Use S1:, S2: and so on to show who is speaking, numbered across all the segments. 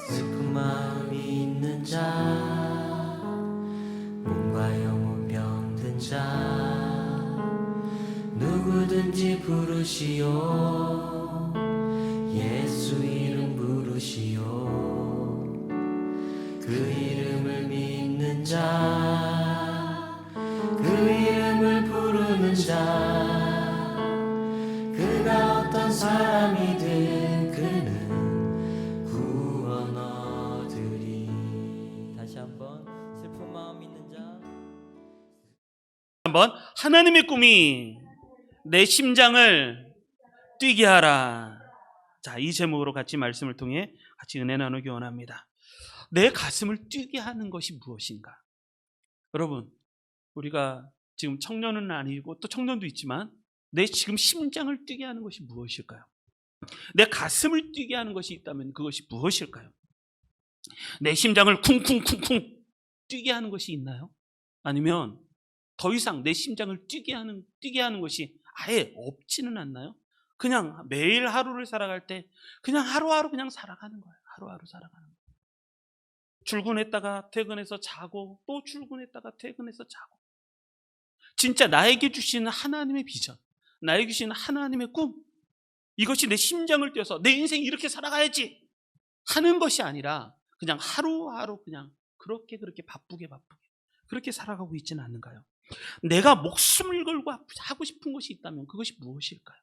S1: 슬픈 마음이 있는 자, 몸과 영혼 병든 자, 누구든지 부르시오. 예수 이름 부르시오. 그 이름을 믿는 자, 그 이름을 부르는 자, 그가 어떤 사람이든 그는 구원 얻으리. 다시 한번 슬픈 마음 있는 자,
S2: 한번 하나님의 꿈이 내 심장을 뛰게 하라. 자, 이 제목으로 같이 말씀을 통해 같이 은혜 나누기 원합니다. 내 가슴을 뛰게 하는 것이 무엇인가? 여러분, 우리가 지금 청년은 아니고 또 청년도 있지만 내 지금 심장을 뛰게 하는 것이 무엇일까요? 내 가슴을 뛰게 하는 것이 있다면 그것이 무엇일까요? 내 심장을 쿵쿵쿵쿵 뛰게 하는 것이 있나요? 아니면 더 이상 내 심장을 뛰게 하는 것이 아예 없지는 않나요? 그냥 매일 하루를 살아갈 때 그냥 하루하루 그냥 살아가는 거예요. 하루하루 살아가는 거예요. 출근했다가 퇴근해서 자고 또 출근했다가 퇴근해서 자고. 진짜 나에게 주시는 하나님의 비전, 나에게 주시는 하나님의 꿈, 이것이 내 심장을 뛰어서 내 인생 이렇게 살아가야지 하는 것이 아니라 그냥 하루하루 그냥 그렇게 바쁘게 그렇게 살아가고 있지는 않는가요? 내가 목숨을 걸고 하고 싶은 것이 있다면 그것이 무엇일까요?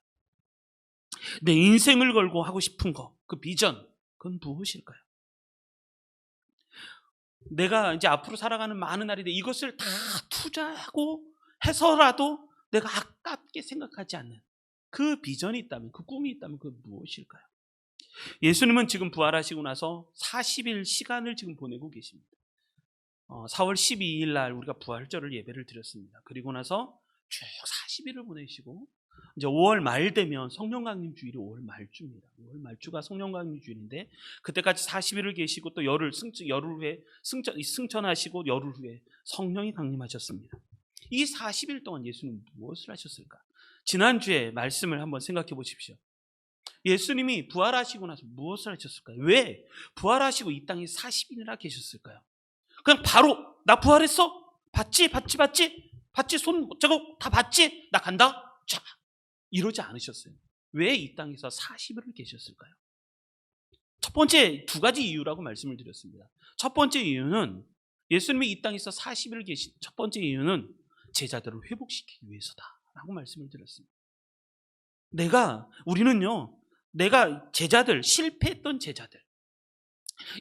S2: 내 인생을 걸고 하고 싶은 것, 그 비전, 그건 무엇일까요? 내가 이제 앞으로 살아가는 많은 날인데 이것을 다 투자하고 해서라도 내가 아깝게 생각하지 않는 그 비전이 있다면, 그 꿈이 있다면 그건 무엇일까요? 예수님은 지금 부활하시고 나서 40일 시간을 지금 보내고 계십니다. 4월 12일 날 우리가 부활절을 예배를 드렸습니다. 그리고 나서 쭉 40일을 보내시고 이제 5월 말 되면 성령 강림 주일이 5월 말주입니다. 5월 말주가 성령 강림 주일인데 그때까지 40일을 계시고 또 열흘 후에 승천하시고 열흘 후에 성령이 강림하셨습니다. 이 40일 동안 예수님은 무엇을 하셨을까? 지난주에 말씀을 한번 생각해 보십시오. 예수님이 부활하시고 나서 무엇을 하셨을까요? 왜 부활하시고 이 땅에 40일이나 계셨을까요? 그냥 바로 나 부활했어? 봤지? 손 저거 다 봤지? 나 간다? 자, 이러지 않으셨어요. 왜 이 땅에서 40일을 계셨을까요? 첫 번째 두 가지 이유라고 말씀을 드렸습니다. 첫 번째 이유는 예수님이 이 땅에서 40일을 계신 첫 번째 이유는 제자들을 회복시키기 위해서다라고 말씀을 드렸습니다. 우리는요, 내가 제자들, 실패했던 제자들,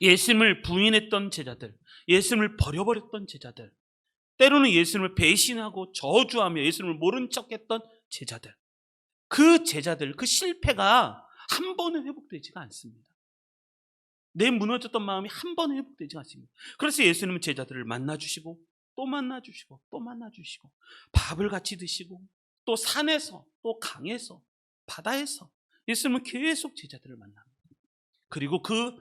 S2: 예수님을 부인했던 제자들, 예수님을 버려버렸던 제자들, 때로는 예수님을 배신하고 저주하며 예수님을 모른 척했던 제자들, 그 제자들, 그 실패가 한 번에 회복되지가 않습니다. 내 무너졌던 마음이 한 번에 회복되지 않습니다. 그래서 예수님은 제자들을 만나주시고 또 만나주시고 또 만나주시고 밥을 같이 드시고 또 산에서 또 강에서 바다에서 예수님은 계속 제자들을 만납니다. 그리고 그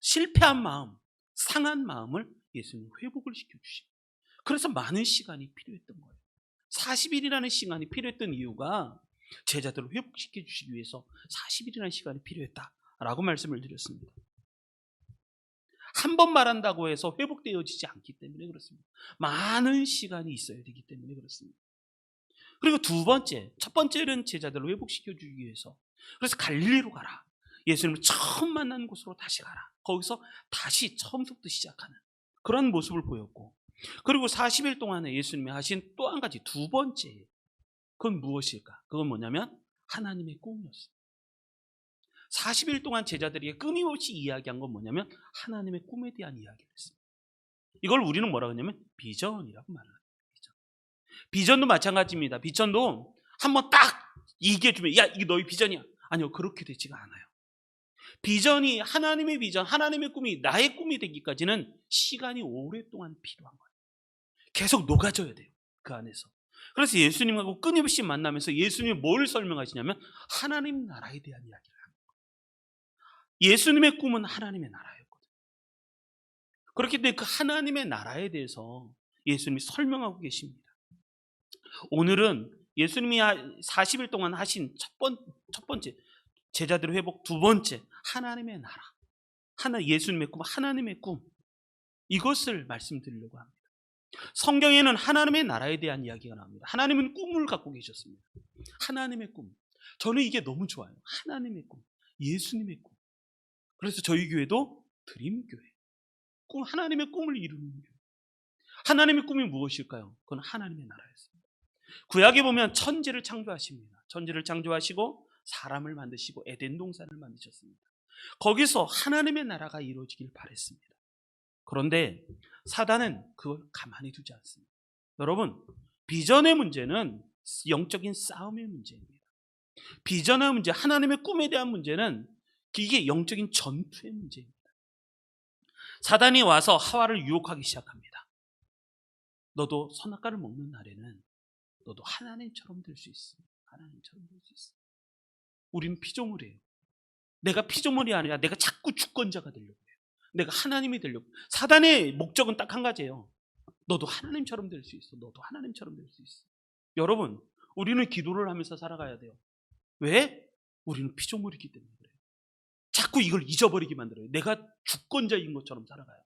S2: 실패한 마음, 상한 마음을 예수님은 회복을 시켜주시고 그래서 많은 시간이 필요했던 거예요. 40일이라는 시간이 필요했던 이유가 제자들을 회복시켜 주시기 위해서 40일이라는 시간이 필요했다라고 말씀을 드렸습니다. 한 번 말한다고 해서 회복되어지지 않기 때문에 그렇습니다. 많은 시간이 있어야 되기 때문에 그렇습니다. 그리고 두 번째, 첫 번째는 제자들을 회복시켜 주기 위해서 그래서 갈릴리로 가라. 예수님을 처음 만난 곳으로 다시 가라. 거기서 다시 처음부터 시작하는 그런 모습을 보였고 그리고 40일 동안에 예수님이 하신 또 한 가지 두 번째 그건 무엇일까? 그건 뭐냐면 하나님의 꿈이었습니다. 40일 동안 제자들에게 끊임없이 이야기한 건 뭐냐면 하나님의 꿈에 대한 이야기를 했습니다. 이걸 우리는 뭐라고 하냐면 비전이라고 말을 합니다. 비전도 마찬가지입니다. 비전도 한번 딱 얘기해주면 야 이게 너희 비전이야. 아니요, 그렇게 되지가 않아요. 비전이 하나님의 비전, 하나님의 꿈이 나의 꿈이 되기까지는 시간이 오랫동안 필요한 거예요. 계속 녹아져야 돼요. 그 안에서. 그래서 예수님하고 끊임없이 만나면서 예수님이 뭘 설명하시냐면 하나님 나라에 대한 이야기를 합니다. 예수님의 꿈은 하나님의 나라였거든요. 그렇기 때문에 그 하나님의 나라에 대해서 예수님이 설명하고 계십니다. 오늘은 예수님이 40일 동안 하신 첫 번째 제자들의 회복, 두 번째 하나님의 나라. 예수님의 꿈, 하나님의 꿈, 이것을 말씀드리려고 합니다. 성경에는 하나님의 나라에 대한 이야기가 나옵니다. 하나님은 꿈을 갖고 계셨습니다. 하나님의 꿈. 저는 이게 너무 좋아요. 하나님의 꿈, 예수님의 꿈. 그래서 저희 교회도 드림교회. 하나님의 꿈을 이루는 교회. 하나님의 꿈이 무엇일까요? 그건 하나님의 나라였습니다. 구약에 보면 천지를 창조하십니다. 천지를 창조하시고 사람을 만드시고 에덴 동산을 만드셨습니다. 거기서 하나님의 나라가 이루어지길 바랬습니다. 그런데 사단은 그걸 가만히 두지 않습니다. 여러분, 비전의 문제는 영적인 싸움의 문제입니다. 비전의 문제, 하나님의 꿈에 대한 문제는 이게 영적인 전투의 문제입니다. 사단이 와서 하와를 유혹하기 시작합니다. 너도 선악과를 먹는 날에는 너도 하나님처럼 될 수 있어. 하나님처럼 될 수 있어. 우리는 피조물이에요. 내가 피조물이 아니라 내가 자꾸 주권자가 되려고 해요. 내가 하나님이 되려고. 사단의 목적은 딱 한 가지예요. 너도 하나님처럼 될 수 있어. 너도 하나님처럼 될 수 있어. 여러분, 우리는 기도를 하면서 살아가야 돼요. 왜? 우리는 피조물이기 때문에 그래요. 자꾸 이걸 잊어버리게 만들어요. 내가 주권자인 것처럼 살아가요.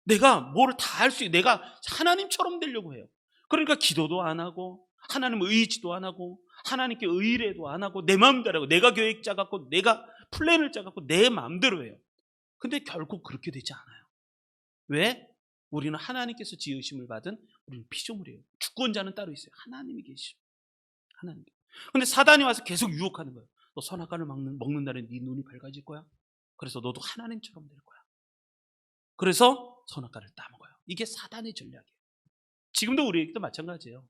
S2: 내가 뭘 다 할 수 있어요. 내가 하나님처럼 되려고 해요. 그러니까 기도도 안 하고 하나님 의지도 안 하고 하나님께 의뢰도 안 하고 내 마음대로 하고 내가 계획 짜갖고 내가 플랜을 짜갖고 내 마음대로 해요. 근데 결국 그렇게 되지 않아요. 왜? 우리는 하나님께서 지으심을 받은 우리는 피조물이에요. 주권자는 따로 있어요. 하나님이 계시죠. 하나님. 근데 사단이 와서 계속 유혹하는 거예요. 너 선악과를 먹는 날에 네 눈이 밝아질 거야. 그래서 너도 하나님처럼 될 거야. 그래서 선악과를 따먹어요. 이게 사단의 전략이에요. 지금도 우리에게도 마찬가지예요.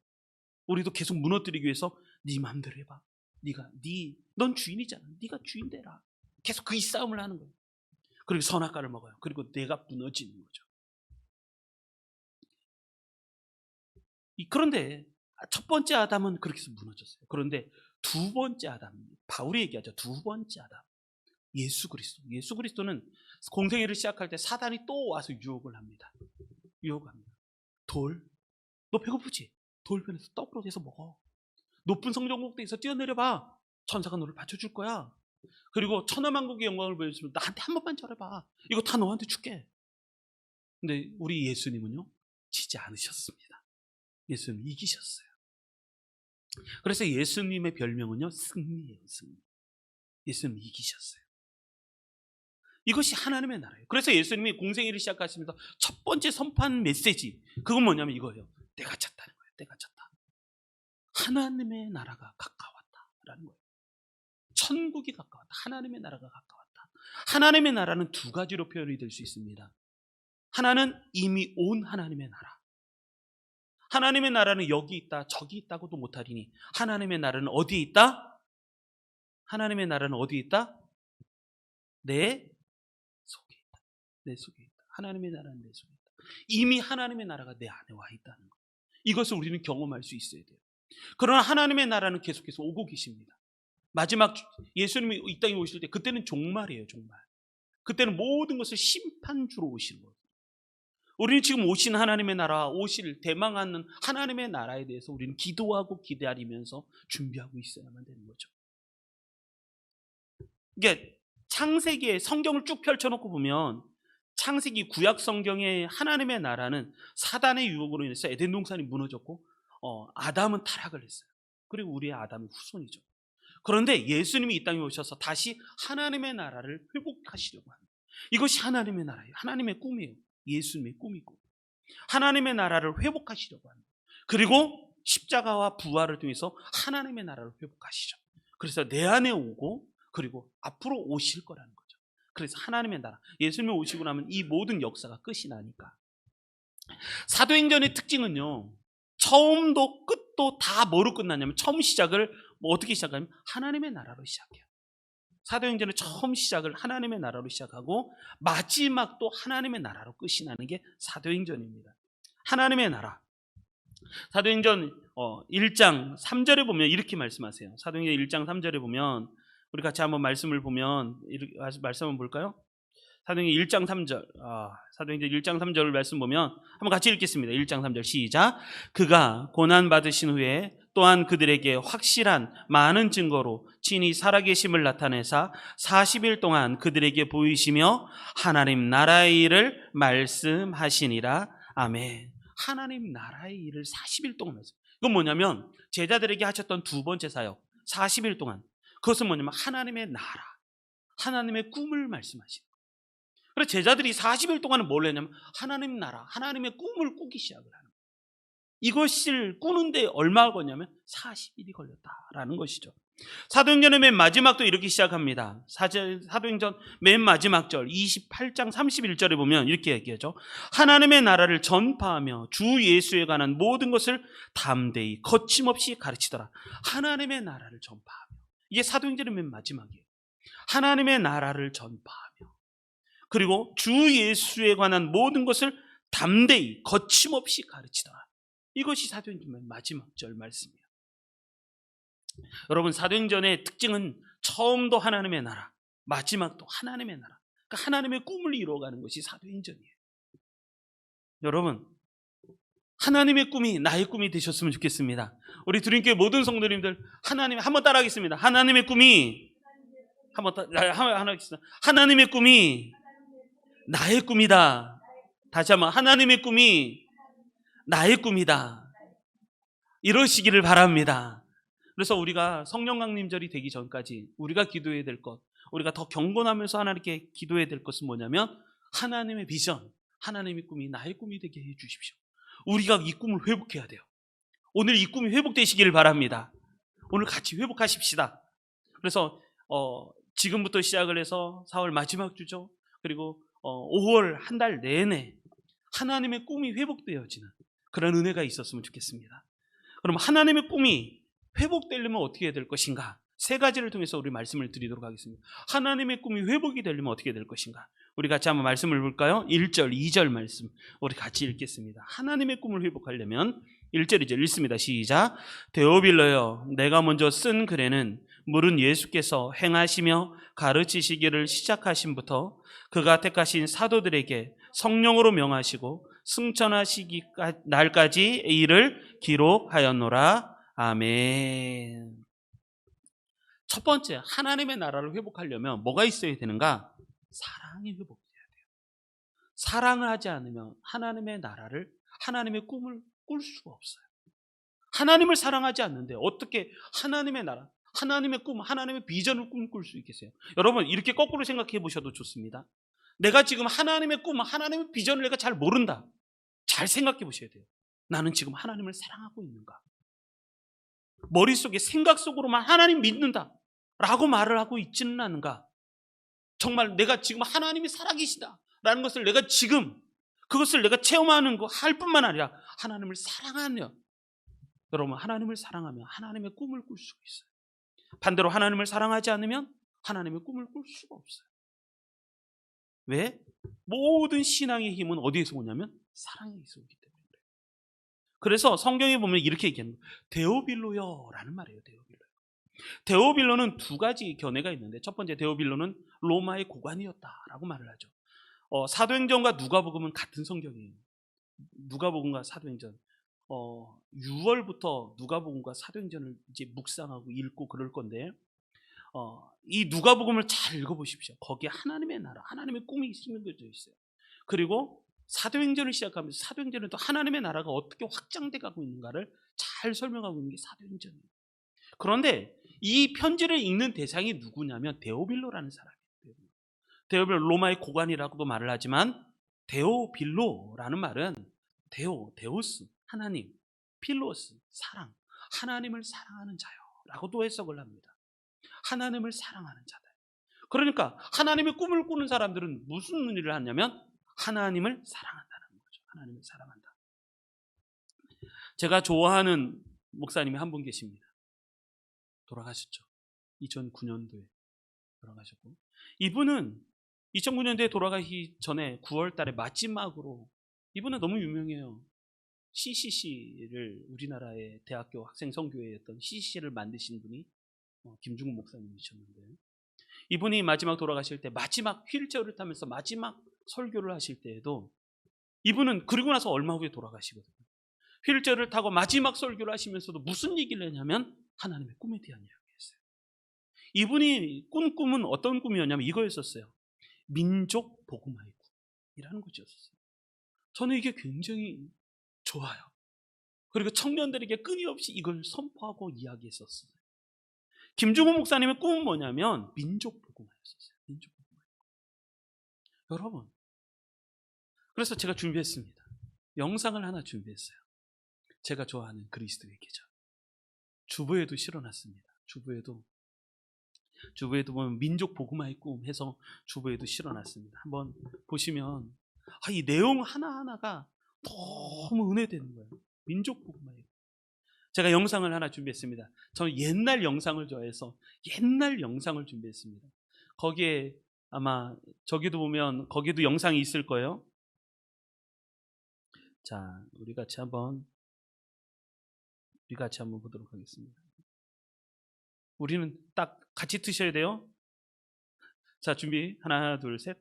S2: 우리도 계속 무너뜨리기 위해서 네 마음대로 해봐. 넌 주인이잖아. 네가 주인 되라. 계속 그 이 싸움을 하는 거예요. 그리고 선악과를 먹어요. 그리고 내가 무너지는 거죠. 그런데 첫 번째 아담은 그렇게 해서 무너졌어요. 그런데 두 번째 아담, 바울이 얘기하죠. 두 번째 아담, 예수 그리스도. 예수 그리스도는 공생애를 시작할 때 사단이 또 와서 유혹을 합니다. 유혹합니다. 너 배고프지? 돌변에서 떡으로 해서 먹어. 높은 성전 꼭대기에서 뛰어내려봐. 천사가 너를 받쳐줄 거야. 그리고 천하만국의 영광을 보여주면 나한테 한 번만 절해봐. 이거 다 너한테 줄게. 근데 우리 예수님은요, 지지 않으셨습니다. 예수님 이기셨어요. 그래서 예수님의 별명은요, 승리예요. 승리. 예수님 이기셨어요. 이것이 하나님의 나라예요. 그래서 예수님이 공생애를 시작하시면서 첫 번째 선포한 메시지, 그건 뭐냐면 이거예요. 때가 찼다는 거예요. 때가 찼다. 하나님의 나라가 가까웠다라는 거예요. 천국이 가까웠다. 하나님의 나라가 가까웠다. 하나님의 나라는 두 가지로 표현이 될 수 있습니다. 하나는 이미 온 하나님의 나라. 하나님의 나라는 여기 있다, 저기 있다고도 못하리니 하나님의 나라는 어디에 있다? 하나님의 나라는 어디에 있다? 내 속에 있다. 내 속에 있다. 하나님의 나라는 내 속에 있다. 이미 하나님의 나라가 내 안에 와 있다는 것. 이것을 우리는 경험할 수 있어야 돼요. 그러나 하나님의 나라는 계속해서 오고 계십니다. 마지막 예수님이 이 땅에 오실 때 그때는 종말이에요. 종말. 그때는 모든 것을 심판주로 오시는 거예요. 우리는 지금 오신 하나님의 나라, 오실 대망하는 하나님의 나라에 대해서 우리는 기도하고 기다리면서 준비하고 있어야만 되는 거죠. 이게 창세기에 성경을 쭉 펼쳐놓고 보면 창세기 구약 성경의 하나님의 나라는 사단의 유혹으로 인해서 에덴 동산이 무너졌고 아담은 타락을 했어요. 그리고 우리의 아담의 후손이죠. 그런데 예수님이 이 땅에 오셔서 다시 하나님의 나라를 회복하시려고 합니다. 이것이 하나님의 나라예요. 하나님의 꿈이에요. 예수님의 꿈이고 하나님의 나라를 회복하시려고 합니다. 그리고 십자가와 부활을 통해서 하나님의 나라를 회복하시죠. 그래서 내 안에 오고 그리고 앞으로 오실 거라는 거죠. 그래서 하나님의 나라, 예수님이 오시고 나면 이 모든 역사가 끝이 나니까. 사도행전의 특징은요, 처음도 끝도 다 뭐로 끝나냐면 처음 시작을 어떻게 시작하냐면 하나님의 나라로 시작해요. 사도행전의 처음 시작을 하나님의 나라로 시작하고 마지막도 하나님의 나라로 끝이 나는 게 사도행전입니다. 하나님의 나라. 사도행전 1장 3절에 보면 이렇게 말씀하세요. 사도행전 1장 3절에 보면 우리 같이 한번 말씀을 보면 이렇게 말씀 한번 볼까요? 사도행전 1장 3절. 사도행전 1장 3절을 말씀 보면 한번 같이 읽겠습니다. 1장 3절 시작. 그가 고난 받으신 후에 또한 그들에게 확실한 많은 증거로 친히 살아계심을 나타내사 40일 동안 그들에게 보이시며 하나님 나라의 일을 말씀하시니라. 아멘. 하나님 나라의 일을 40일 동안 말씀. 이건 뭐냐면 제자들에게 하셨던 두 번째 사역 40일 동안, 그것은 뭐냐면 하나님의 나라, 하나님의 꿈을 말씀하시는 거예요. 그래서 제자들이 40일 동안은 뭘 했냐면 하나님 나라, 하나님의 꿈을 꾸기 시작을 하는 거예요. 이것을 꾸는데 얼마가 걸렸냐면 40일이 걸렸다라는 것이죠. 사도행전의 맨 마지막도 이렇게 시작합니다. 사도행전 맨 마지막 절 28장 31절에 보면 이렇게 얘기하죠. 하나님의 나라를 전파하며 주 예수에 관한 모든 것을 담대히 거침없이 가르치더라. 하나님의 나라를 전파하며, 이게 사도행전의 맨 마지막이에요. 하나님의 나라를 전파하며, 그리고 주 예수에 관한 모든 것을 담대히 거침없이 가르치더라. 이것이 사도행전 맨 마지막 절 말씀이에요. 여러분, 사도행전의 특징은 처음도 하나님의 나라, 마지막도 하나님의 나라, 그러니까 하나님의 꿈을 이루어가는 것이 사도행전이에요. 여러분, 하나님의 꿈이 나의 꿈이 되셨으면 좋겠습니다. 우리 두림교회 모든 성도님들, 하나님 한번 따라하겠습니다. 하나님의 꿈이 하나님의 꿈이 나의 꿈이다. 다시 한번, 하나님의 꿈이 나의 꿈이다. 이러시기를 바랍니다. 그래서 우리가 성령 강림절이 되기 전까지 우리가 기도해야 될 것, 우리가 더 경건하면서 하나님께 기도해야 될 것은 뭐냐면 하나님의 비전, 하나님의 꿈이 나의 꿈이 되게 해 주십시오. 우리가 이 꿈을 회복해야 돼요. 오늘 이 꿈이 회복되시기를 바랍니다. 오늘 같이 회복하십시다. 그래서 지금부터 시작을 해서 4월 마지막 주죠. 그리고 5월 한 달 내내 하나님의 꿈이 회복되어지는 그런 은혜가 있었으면 좋겠습니다. 그럼 하나님의 꿈이 회복되려면 어떻게 해야 될 것인가? 세 가지를 통해서 우리 말씀을 드리도록 하겠습니다. 하나님의 꿈이 회복이 되려면 어떻게 될 것인가? 우리 같이 한번 말씀을 볼까요? 1절, 2절 말씀 우리 같이 읽겠습니다. 하나님의 꿈을 회복하려면 1절, 2절 읽습니다. 시작. 데오빌러여, 내가 먼저 쓴 글에는 물은 예수께서 행하시며 가르치시기를 시작하심부터 그가 택하신 사도들에게 성령으로 명하시고 승천하시기 날까지 이 일을 기록하였노라. 아멘. 첫 번째, 하나님의 나라를 회복하려면 뭐가 있어야 되는가? 사랑이 회복돼야 돼요. 사랑을 하지 않으면 하나님의 나라를, 하나님의 꿈을 꿀 수가 없어요. 하나님을 사랑하지 않는데 어떻게 하나님의 나라, 하나님의 꿈, 하나님의 비전을 꿈꿀 수 있겠어요? 여러분, 이렇게 거꾸로 생각해 보셔도 좋습니다. 내가 지금 하나님의 꿈, 하나님의 비전을 내가 잘 모른다. 잘 생각해 보셔야 돼요. 나는 지금 하나님을 사랑하고 있는가? 머릿속에 생각 속으로만 하나님 믿는다 라고 말을 하고 있지는 않은가? 정말 내가 지금 하나님이 살아계시다 라는 것을 내가 지금 그것을 내가 체험하는 거 할 뿐만 아니라 하나님을 사랑하며, 여러분, 하나님을 사랑하면 하나님의 꿈을 꿀 수가 있어요. 반대로 하나님을 사랑하지 않으면 하나님의 꿈을 꿀 수가 없어요. 왜? 모든 신앙의 힘은 어디에서 오냐면 사랑에서 오기 때문에 그래요. 그래서 성경에 보면 이렇게 얘기하는 거예요. 데오빌로요 라는 말이에요. 데오빌로는 두 가지 견해가 있는데, 첫 번째, 데오빌로는 로마의 고관이었다라고 말을 하죠. 사도행전과 누가복음은 같은 성경이에요. 누가복음과 사도행전, 6월부터 누가복음과 사도행전을 이제 묵상하고 읽고 그럴 건데, 이 누가복음을 잘 읽어보십시오. 거기에 하나님의 나라, 하나님의 꿈이 심겨져 있어요. 그리고 사도행전을 시작하면서 사도행전에도 하나님의 나라가 어떻게 확장돼 가고 있는가를 잘 설명하고 있는 게 사도행전이에요. 그런데 이 편지를 읽는 대상이 누구냐면 데오빌로라는 사람이에요. 데오빌로, 로마의 고관이라고도 말을 하지만 데오빌로라는 말은 데오스, 하나님, 필로스, 사랑, 하나님을 사랑하는 자요라고도 해석을 합니다. 하나님을 사랑하는 자들. 그러니까 하나님의 꿈을 꾸는 사람들은 무슨 일을 하냐면 하나님을 사랑한다는 거죠. 하나님을 사랑한다. 제가 좋아하는 목사님이 한 분 계십니다. 돌아가셨죠. 2009년도에 돌아가셨고, 이분은 2009년도에 돌아가기 전에 9월 달에 마지막으로, 이분은 너무 유명해요. CCC를, 우리나라의 대학교 학생 선교회였던 CCC를 만드신 분이 김중훈 목사님이셨는데, 이분이 마지막 돌아가실 때 마지막 휠체어를 타면서 마지막 설교를 하실 때에도 이분은 그리고 나서 얼마 후에 돌아가시거든요. 휠체어를 타고 마지막 설교를 하시면서도 무슨 얘기를 했냐면 하나님의 꿈에 대한 이야기였어요. 이분이 꾼 꿈은 어떤 꿈이었냐면 이거였었어요. 민족 복음화의 꿈이라는 것이었어요. 저는 이게 굉장히 좋아요. 그리고 청년들에게 끊임없이 이걸 선포하고 이야기했었어요. 김중호 목사님의 꿈은 뭐냐면 민족 복음화였었어요. 민족 복음화. 여러분, 그래서 제가 준비했습니다. 영상을 하나 준비했어요. 제가 좋아하는 그리스도의 계절. 주보에도 실어놨습니다. 주보에도 보면 민족 복음화의 꿈 해서 주보에도 실어놨습니다. 한번 보시면 이 내용 하나하나가 너무 은혜되는 거예요. 민족 복음화의 꿈. 제가 영상을 하나 준비했습니다. 저는 옛날 영상을 좋아해서 옛날 영상을 준비했습니다. 거기에 아마 저기도 보면 거기도 영상이 있을 거예요. 자, 우리 같이 한번 보도록 하겠습니다. 우리는 딱 같이 트셔야 돼요. 자, 준비. 하나, 둘, 셋.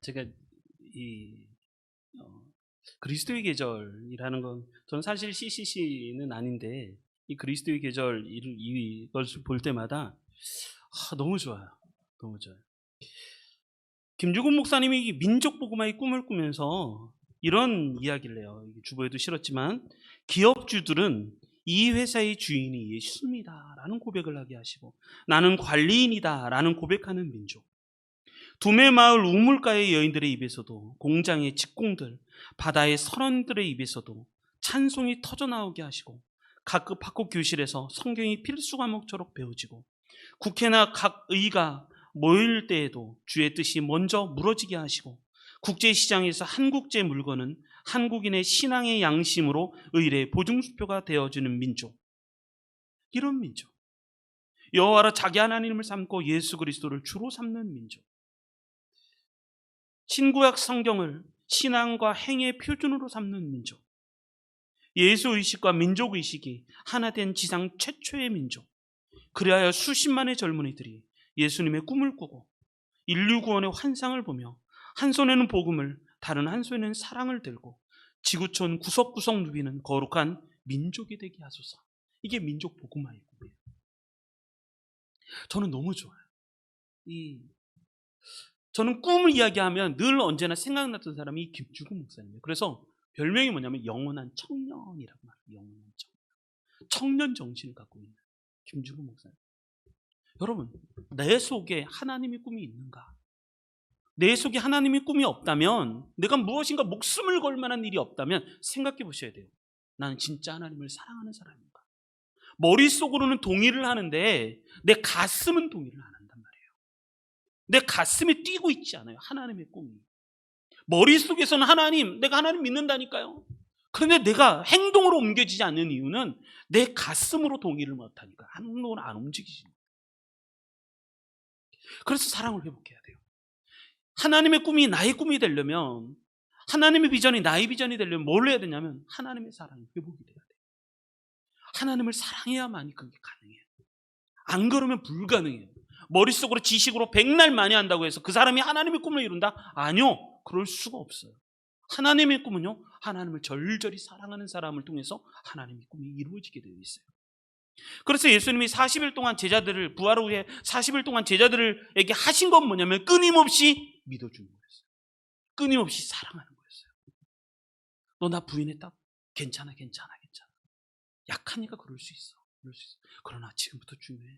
S2: 제가 이 그리스도의 계절이라는 건 저는 사실 CCC는 아닌데 이 그리스도의 계절 이걸 볼 때마다 너무 좋아요. 너무 좋아요. 김주곤 목사님이 이 민족 복음화의 꿈을 꾸면서 이런 이야기를 해요. 주보에도 실었지만 기업주들은 이 회사의 주인이 예수입니다라는 고백을 하게 하시고 나는 관리인이다라는 고백하는 민족. 두메마을 우물가의 여인들의 입에서도 공장의 직공들, 바다의 선원들의 입에서도 찬송이 터져나오게 하시고 각급 학교 교실에서 성경이 필수 과목처럼 배워지고 국회나 각 의가 모일 때에도 주의 뜻이 먼저 무너지게 하시고 국제시장에서 한국제 물건은 한국인의 신앙의 양심으로 의례 보증수표가 되어지는 민족. 이런 민족. 여호와라 자기 하나님을 삼고 예수 그리스도를 주로 삼는 민족. 신구약 성경을 신앙과 행의 표준으로 삼는 민족. 예수의식과 민족의식이 하나 된 지상 최초의 민족. 그리하여 수십만의 젊은이들이 예수님의 꿈을 꾸고 인류 구원의 환상을 보며 한 손에는 복음을 다른 한 손에는 사랑을 들고 지구촌 구석구석 누비는 거룩한 민족이 되게 하소서. 이게 민족 복음화의 꿈이에요. 저는 너무 좋아요. 저는 꿈을 이야기하면 늘 언제나 생각났던 사람이 김주곤 목사님이에요. 그래서 별명이 뭐냐면 영원한 청년이라고 말해요. 영원한 청년. 청년 정신을 갖고 있는 김주곤 목사님. 여러분, 내 속에 하나님의 꿈이 있는가? 내 속에 하나님의 꿈이 없다면, 내가 무엇인가 목숨을 걸 만한 일이 없다면 생각해 보셔야 돼요. 나는 진짜 하나님을 사랑하는 사람인가? 머릿속으로는 동의를 하는데 내 가슴은 동의를 안 한단 말이에요. 내 가슴에 뛰고 있지 않아요. 하나님의 꿈이. 머릿속에서는 하나님, 내가 하나님 믿는다니까요. 그런데 내가 행동으로 옮겨지지 않는 이유는 내 가슴으로 동의를 못하니까 행동으로 안 움직이시는 거예요. 그래서 사랑을 회복해야 돼요. 하나님의 꿈이 나의 꿈이 되려면, 하나님의 비전이 나의 비전이 되려면 뭘 해야 되냐면 하나님의 사랑이 회복이 돼야 돼요. 하나님을 사랑해야만이 그게 가능해요. 안 그러면 불가능해요. 머릿속으로 지식으로 백날 많이 한다고 해서 그 사람이 하나님의 꿈을 이룬다? 아니요. 그럴 수가 없어요. 하나님의 꿈은요, 하나님을 절절히 사랑하는 사람을 통해서 하나님의 꿈이 이루어지게 되어 있어요. 그래서 예수님이 40일 동안 제자들을, 부활 후에 40일 동안 제자들에게 하신 건 뭐냐면 끊임없이 믿어주는 거였어요. 끊임없이 사랑하는 거였어요. 너 나 부인했다? 괜찮아. 약하니까 그럴 수 있어. 그러나 지금부터 중요해.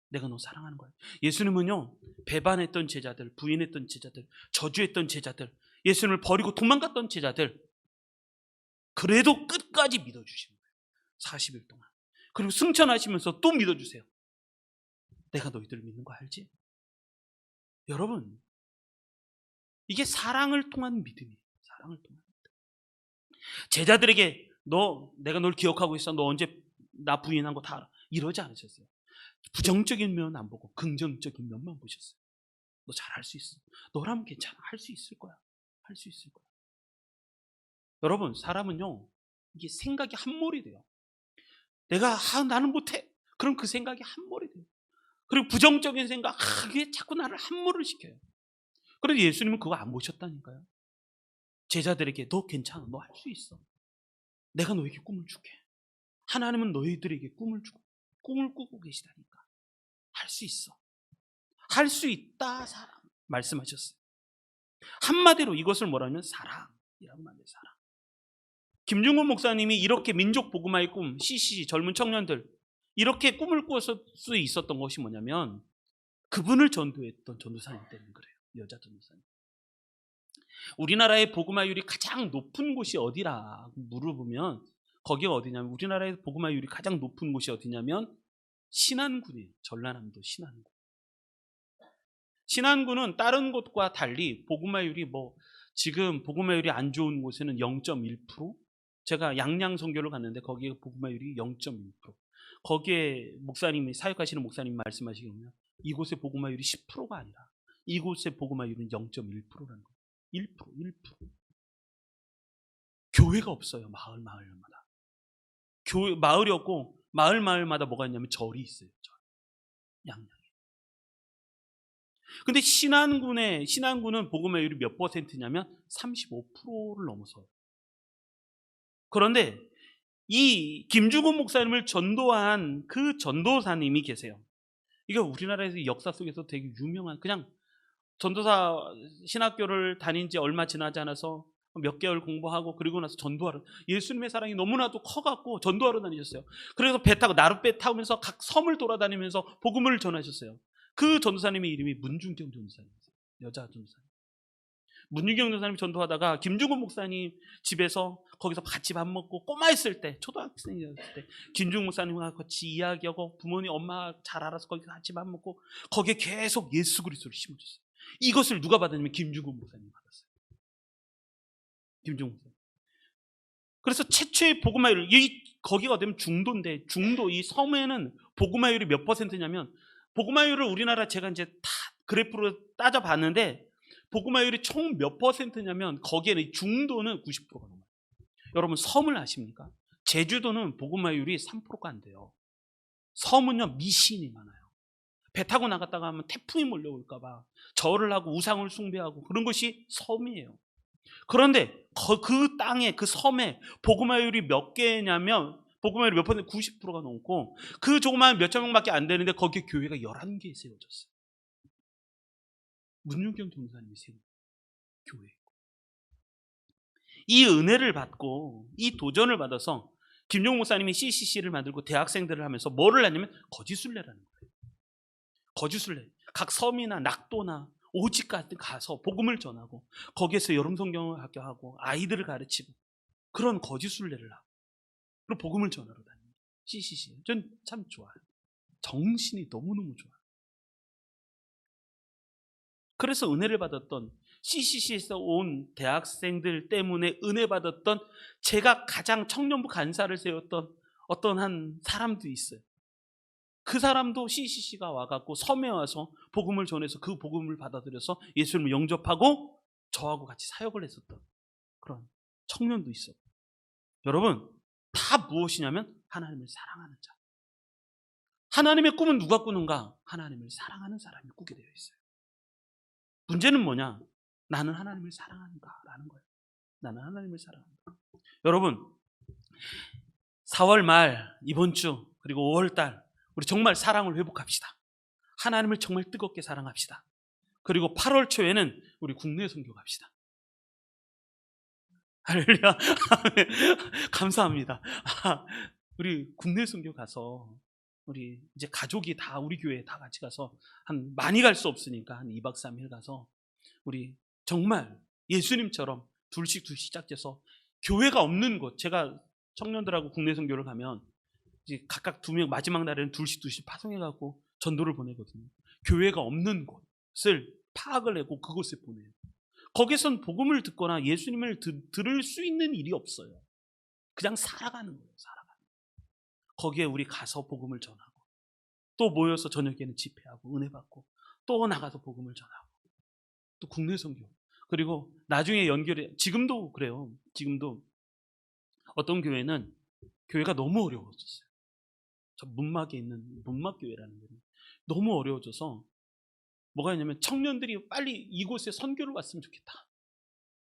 S2: 내가 너 사랑하는 거야. 예수님은요, 배반했던 제자들, 부인했던 제자들, 저주했던 제자들, 예수님을 버리고 도망갔던 제자들, 그래도 끝까지 믿어주시는 거예요. 40일 동안. 그리고 승천하시면서 또 믿어주세요. 내가 너희들을 믿는 거 알지? 여러분, 이게 사랑을 통한 믿음이에요. 사랑을 통한 믿음. 제자들에게 내가 널 기억하고 있어. 너 언제 나 부인한 거 다 알아. 이러지 않으셨어요. 부정적인 면은 안 보고 긍정적인 면만 보셨어요. 너 잘할 수 있어. 너라면 괜찮아. 할 수 있을 거야. 여러분, 사람은요, 이게 생각이 함몰이 돼요. 나는 못해. 그럼 그 생각이 함몰이 돼요. 그리고 부정적인 생각, 그게 자꾸 나를 함몰을 시켜요. 그런데 예수님은 그거 안 보셨다니까요. 제자들에게 너 괜찮아. 너 할 수 있어. 내가 너에게 꿈을 줄게. 하나님은 너희들에게 꿈을 주고 꿈을 꾸고 계시다니까. 할 수 있어. 할 수 있다 사랑 말씀하셨어요. 한마디로 이것을 뭐라면 사랑이라고 말해요. 사랑. 김중곤 목사님이 이렇게 민족 복음화의 꿈, CCC 젊은 청년들 이렇게 꿈을 꾸었을 수 있었던 것이 뭐냐면 그분을 전도했던 전도사님 때문에 그래요. 여자 전도사님. 우리나라의 복음화율이 가장 높은 곳이 어디라고 물어보면 거기가 어디냐면 우리나라의 복음화율이 가장 높은 곳이 어디냐면 신안군이에요. 전라남도 신안군. 신안군은 다른 곳과 달리 복음화율이 지금 복음화율이 안 좋은 곳에는 0.1%? 제가 양양 선교를 갔는데 거기에 복음화율이 0.1%. 거기에 목사님이 사역하시는 목사님이 말씀하시기 보면 이곳의 복음화율이 10%가 아니라 이곳의 복음화율은 0.1%라는 거예요. 1%. 교회가 없어요. 마을마다. 마을이 없고 마을마다 뭐가 있냐면 절이 있어요. 절. 양양에. 근데 신안군은 복음화율이 몇 퍼센트냐면 35%를 넘어서요. 그런데 이 김주곤 목사님을 전도한 그 전도사님이 계세요. 이게 우리나라에서 역사 속에서 되게 유명한, 그냥 전도사 신학교를 다닌 지 얼마 지나지 않아서 몇 개월 공부하고 그리고 나서 전도하러, 예수님의 사랑이 너무나도 커갖고 전도하러 다니셨어요. 그래서 배 타고 나룻배 타면서 각 섬을 돌아다니면서 복음을 전하셨어요. 그 전도사님의 이름이 문중경 전도사님이세요. 여자 전도사님. 문중경 전도사님이 전도하다가 김주곤 목사님 집에서 거기서 같이 밥 먹고 꼬마였을 때, 초등학생이었을 때 김주곤 목사님과 같이 이야기하고 부모님 엄마 잘 알아서 거기 같이 밥 먹고 거기에 계속 예수 그리스도를 심어줬어요. 이것을 누가 받았냐면 김주곤 목사님이 받았어요. 김주곤 목사님. 그래서 최초의 복음화율, 거기가 되면 중도인데, 중도 이 섬에는 복음화율이 몇 퍼센트냐면, 복음화율을 우리나라 제가 이제 다 그래프로 따져봤는데 복음화율이 총 몇 퍼센트냐면 거기에는 중도는 90%가 넘어요. 여러분 섬을 아십니까? 제주도는 복음화율이 3%가 안 돼요. 섬은요 미신이 많아요. 배 타고 나갔다가 하면 태풍이 몰려올까 봐 절을 하고 우상을 숭배하고 그런 것이 섬이에요. 그런데 그 땅에, 그 섬에 복음화율이 몇 개냐면 복음화율이 몇 퍼센트? 90%가 넘고 그 조그마한 몇천 명밖에 안 되는데 거기에 교회가 11개 세워졌어요. 문윤경 전도사님이 세운 교회. 이 은혜를 받고 이 도전을 받아서 김용 목사님이 CCC를 만들고 대학생들을 하면서 뭐를 하냐면 거짓순례라는 거예요. 거짓순례. 각 섬이나 낙도나 오직 같은 데 가서 복음을 전하고 거기에서 여름 성경을 학교하고 아이들을 가르치고 그런 거짓순례를 하고 그리고 복음을 전하러 다닙니다. CCC. 전 참 좋아요. 정신이 너무너무 좋아요. 그래서 은혜를 받았던 CCC에서 온 대학생들 때문에 은혜 받았던 제가 가장 청년부 간사를 세웠던 어떤 한 사람도 있어요. 그 사람도 CCC가 와갖고 섬에 와서 복음을 전해서 그 복음을 받아들여서 예수님을 영접하고 저하고 같이 사역을 했었던 그런 청년도 있어요. 여러분 다 무엇이냐면 하나님을 사랑하는 자. 하나님의 꿈은 누가 꾸는가? 하나님을 사랑하는 사람이 꾸게 되어 있어요. 문제는 뭐냐? 나는 하나님을 사랑하는가라는 거예요. 나는 하나님을 사랑한다. 여러분 4월 말 이번 주 그리고 5월 달 우리 정말 사랑을 회복합시다. 하나님을 정말 뜨겁게 사랑합시다. 그리고 8월 초에는 우리 국내 선교 갑시다. 할렐루야. 감사합니다. 우리 국내 선교 가서 우리 이제 가족이 다 우리 교회에 다 같이 가서 한 많이 갈 수 없으니까 한 2박 3일 가서 우리 정말 예수님처럼 둘씩 시작해서 교회가 없는 곳, 제가 청년들하고 국내 선교를 가면 이제 각각 2명 마지막 날에는 둘씩 파송해갖고 전도를 보내거든요. 교회가 없는 곳을 파악을 하고 그곳에 보내요. 거기선 복음을 듣거나 예수님을 들을 수 있는 일이 없어요. 그냥 살아가는 거예요. 살아가는 거예요. 거기에 우리 가서 복음을 전하고 또 모여서 저녁에는 집회하고 은혜 받고 또 나가서 복음을 전하고 또 국내 선교. 그리고 나중에 연결해, 지금도 그래요. 지금도 어떤 교회는 교회가 너무 어려워졌어요. 저 문막에 있는 문막교회라는 데는 너무 어려워져서 뭐가 있냐면 청년들이 빨리 이곳에 선교를 왔으면 좋겠다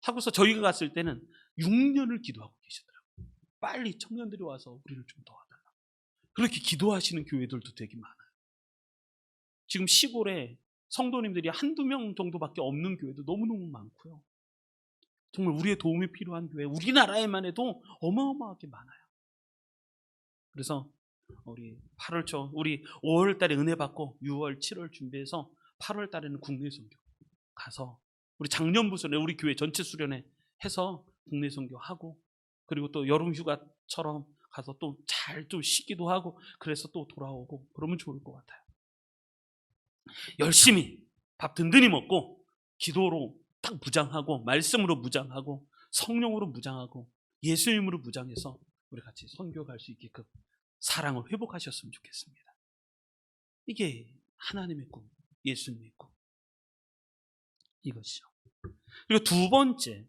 S2: 하고서 저희가 갔을 때는 6년을 기도하고 계시더라고요. 빨리 청년들이 와서 우리를 좀 도와달라. 그렇게 기도하시는 교회들도 되게 많아요. 지금 시골에 성도님들이 한두 명 정도밖에 없는 교회도 너무너무 많고요. 정말 우리의 도움이 필요한 교회, 우리나라에만 해도 어마어마하게 많아요. 그래서 우리 8월 초, 우리 5월 달에 은혜 받고 6월, 7월 준비해서 8월 달에는 국내 선교 가서 우리 작년부 수련회, 우리 교회 전체 수련회 해서 국내 선교하고 그리고 또 여름 휴가처럼 가서 또 잘 좀 쉬기도 하고 그래서 또 돌아오고 그러면 좋을 것 같아요. 열심히 밥 든든히 먹고 기도로 딱 무장하고 말씀으로 무장하고 성령으로 무장하고 예수님으로 무장해서 우리 같이 선교 갈 수 있게끔 사랑을 회복하셨으면 좋겠습니다. 이게 하나님의 꿈, 예수님의 꿈 이것이죠. 그리고 두 번째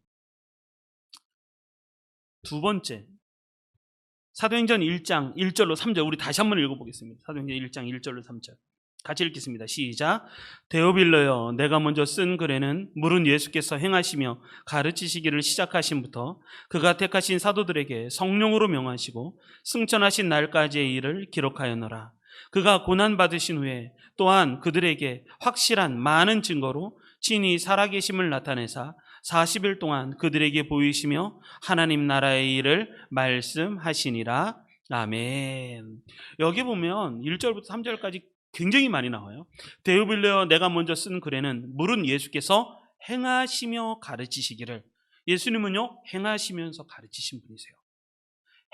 S2: 사도행전 1장 1절로 3절 우리 다시 한번 읽어보겠습니다. 사도행전 1장 1절로 3절 같이 읽겠습니다. 시작. 데오빌러여, 내가 먼저 쓴 글에는 물은 예수께서 행하시며 가르치시기를 시작하심부터 그가 택하신 사도들에게 성령으로 명하시고 승천하신 날까지의 일을 기록하였노라. 그가 고난받으신 후에 또한 그들에게 확실한 많은 증거로 친히 살아계심을 나타내사 40일 동안 그들에게 보이시며 하나님 나라의 일을 말씀하시니라. 아멘. 여기 보면 1절부터 3절까지 굉장히 많이 나와요. 데오빌레어, 내가 먼저 쓴 글에는 물은 예수께서 행하시며 가르치시기를. 예수님은요, 행하시면서 가르치신 분이세요.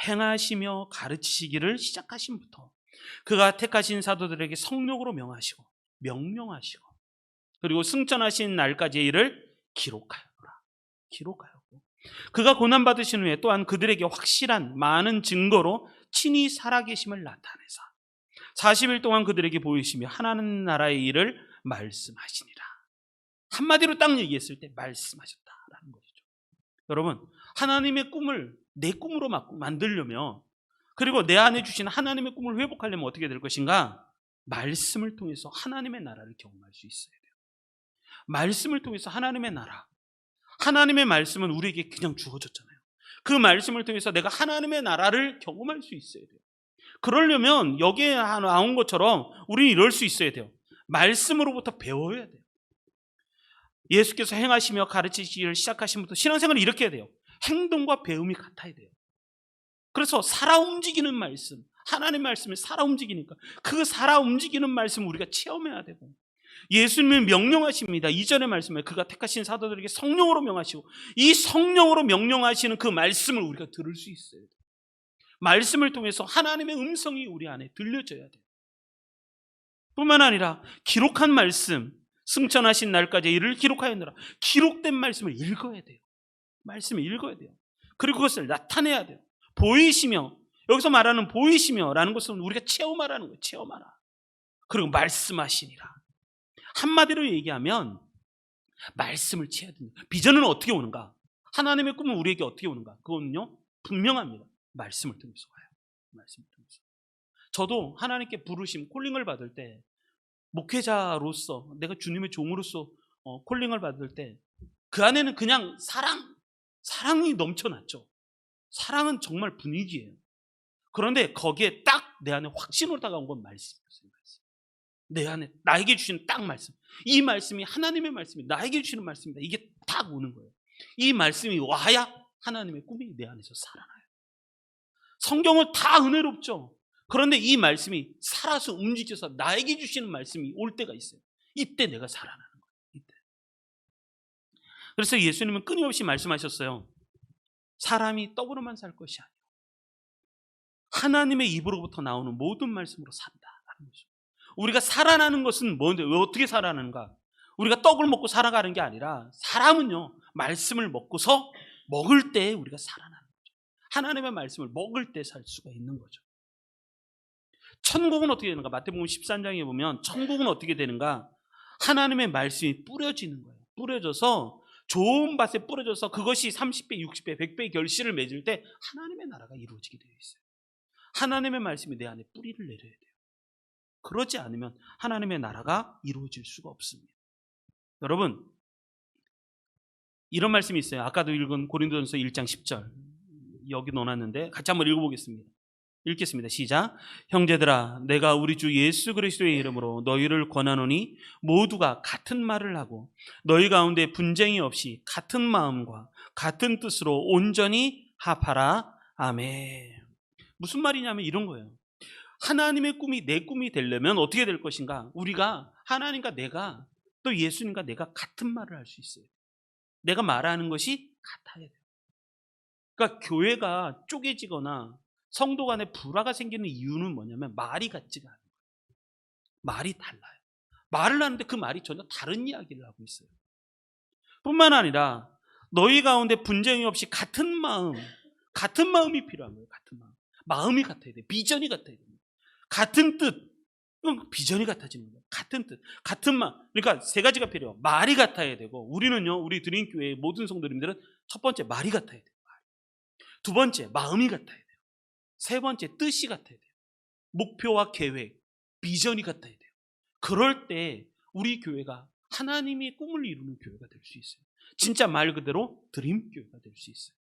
S2: 행하시며 가르치시기를 시작하심부터 그가 택하신 사도들에게 성령으로 명령하시고 그리고 승천하신 날까지의 일을 기록하였고 그가 고난받으신 후에 또한 그들에게 확실한 많은 증거로 친히 살아계심을 나타내사 40일 동안 그들에게 보이시며 하나님 나라의 일을 말씀하시니라. 한마디로 딱 얘기했을 때 말씀하셨다라는 것이죠. 여러분, 하나님의 꿈을 내 꿈으로 만들려면, 그리고 내 안에 주신 하나님의 꿈을 회복하려면 어떻게 될 것인가? 말씀을 통해서 하나님의 나라를 경험할 수 있어야 돼요. 말씀을 통해서 하나님의 나라, 하나님의 말씀은 우리에게 그냥 주어졌잖아요. 그 말씀을 통해서 내가 하나님의 나라를 경험할 수 있어야 돼요. 그러려면 여기에 나온 것처럼 우리는 이럴 수 있어야 돼요. 말씀으로부터 배워야 돼요. 예수께서 행하시며 가르치시기를 시작하시면부터 신앙생활을 이렇게 해야 돼요. 행동과 배움이 같아야 돼요. 그래서 살아 움직이는 말씀, 하나님의 말씀이 살아 움직이니까 그 살아 움직이는 말씀을 우리가 체험해야 되고, 예수님은 명령하십니다. 이전의 말씀에 그가 택하신 사도들에게 성령으로 명하시고, 이 성령으로 명령하시는 그 말씀을 우리가 들을 수 있어야 돼요. 말씀을 통해서 하나님의 음성이 우리 안에 들려져야 돼요. 뿐만 아니라 기록한 말씀, 승천하신 날까지 이를 기록하였노라. 기록된 말씀을 읽어야 돼요. 말씀을 읽어야 돼요. 그리고 그것을 나타내야 돼요. 보이시며, 여기서 말하는 보이시며라는 것은 우리가 체험하라는 거예요. 체험하라. 그리고 말씀하시니라. 한마디로 얘기하면 말씀을 채워야 됩니다. 비전은 어떻게 오는가? 하나님의 꿈은 우리에게 어떻게 오는가? 그거는요, 분명합니다. 말씀을 통해서 와요. 말씀을 통해서. 저도 하나님께 부르심, 콜링을 받을 때, 목회자로서, 내가 주님의 종으로서 콜링을 받을 때, 그 안에는 그냥 사랑이 넘쳐났죠. 사랑은 정말 분위기예요. 그런데 거기에 딱 내 안에 확신으로 다가온 건 말씀이었어요. 내 안에 나에게 주시는 딱 말씀, 이 말씀이 하나님의 말씀이 나에게 주시는 말씀이다. 이게 딱 오는 거예요. 이 말씀이 와야 하나님의 꿈이 내 안에서 살아나요. 성경은 다 은혜롭죠. 그런데 이 말씀이 살아서 움직여서 나에게 주시는 말씀이 올 때가 있어요. 이때 내가 살아나는 거예요. 이때. 그래서 예수님은 끊임없이 말씀하셨어요. 사람이 떡으로만 살 것이 아니에요. 하나님의 입으로부터 나오는 모든 말씀으로 산다라는 거죠. 우리가 살아나는 것은 뭔데? 왜 어떻게 살아나는가? 우리가 떡을 먹고 살아가는 게 아니라, 사람은요, 말씀을 먹고서 먹을 때 우리가 살아나는 거죠. 하나님의 말씀을 먹을 때 살 수가 있는 거죠. 천국은 어떻게 되는가? 마태복음 13장에 보면 천국은 어떻게 되는가? 하나님의 말씀이 뿌려지는 거예요. 뿌려져서 좋은 밭에 뿌려져서 그것이 30배, 60배, 100배의 결실을 맺을 때 하나님의 나라가 이루어지게 되어 있어요. 하나님의 말씀이 내 안에 뿌리를 내려야 돼요. 그러지 않으면 하나님의 나라가 이루어질 수가 없습니다. 여러분, 이런 말씀이 있어요. 아까도 읽은 고린도전서 1장 10절 여기 넣어놨는데 같이 한번 읽어보겠습니다. 읽겠습니다. 시작. 형제들아, 내가 우리 주 예수 그리스도의 이름으로 너희를 권하노니 모두가 같은 말을 하고 너희 가운데 분쟁이 없이 같은 마음과 같은 뜻으로 온전히 합하라. 아멘. 무슨 말이냐면 이런 거예요. 하나님의 꿈이 내 꿈이 되려면 어떻게 될 것인가? 우리가 하나님과 내가, 또 예수님과 내가 같은 말을 할 수 있어요. 내가 말하는 것이 같아야 돼요. 그러니까 교회가 쪼개지거나 성도 간에 불화가 생기는 이유는 뭐냐면 말이 같지가 않아요. 말이 달라요. 말을 하는데 그 말이 전혀 다른 이야기를 하고 있어요. 뿐만 아니라 너희 가운데 분쟁이 없이 같은 마음이 필요한 거예요. 같은 마음. 마음이 같아야 돼요. 비전이 같아야 됩니다. 같은 뜻, 비전이 같아지는 거예요. 같은 뜻, 같은 마음. 그러니까 세 가지가 필요해요. 말이 같아야 되고, 우리는요, 우리 드림교회의 모든 성도님들은 첫 번째 말이 같아야 돼요. 두 번째 마음이 같아야 돼요. 세 번째 뜻이 같아야 돼요. 목표와 계획, 비전이 같아야 돼요. 그럴 때 우리 교회가 하나님의 꿈을 이루는 교회가 될 수 있어요. 진짜 말 그대로 드림 교회가 될 수 있어요.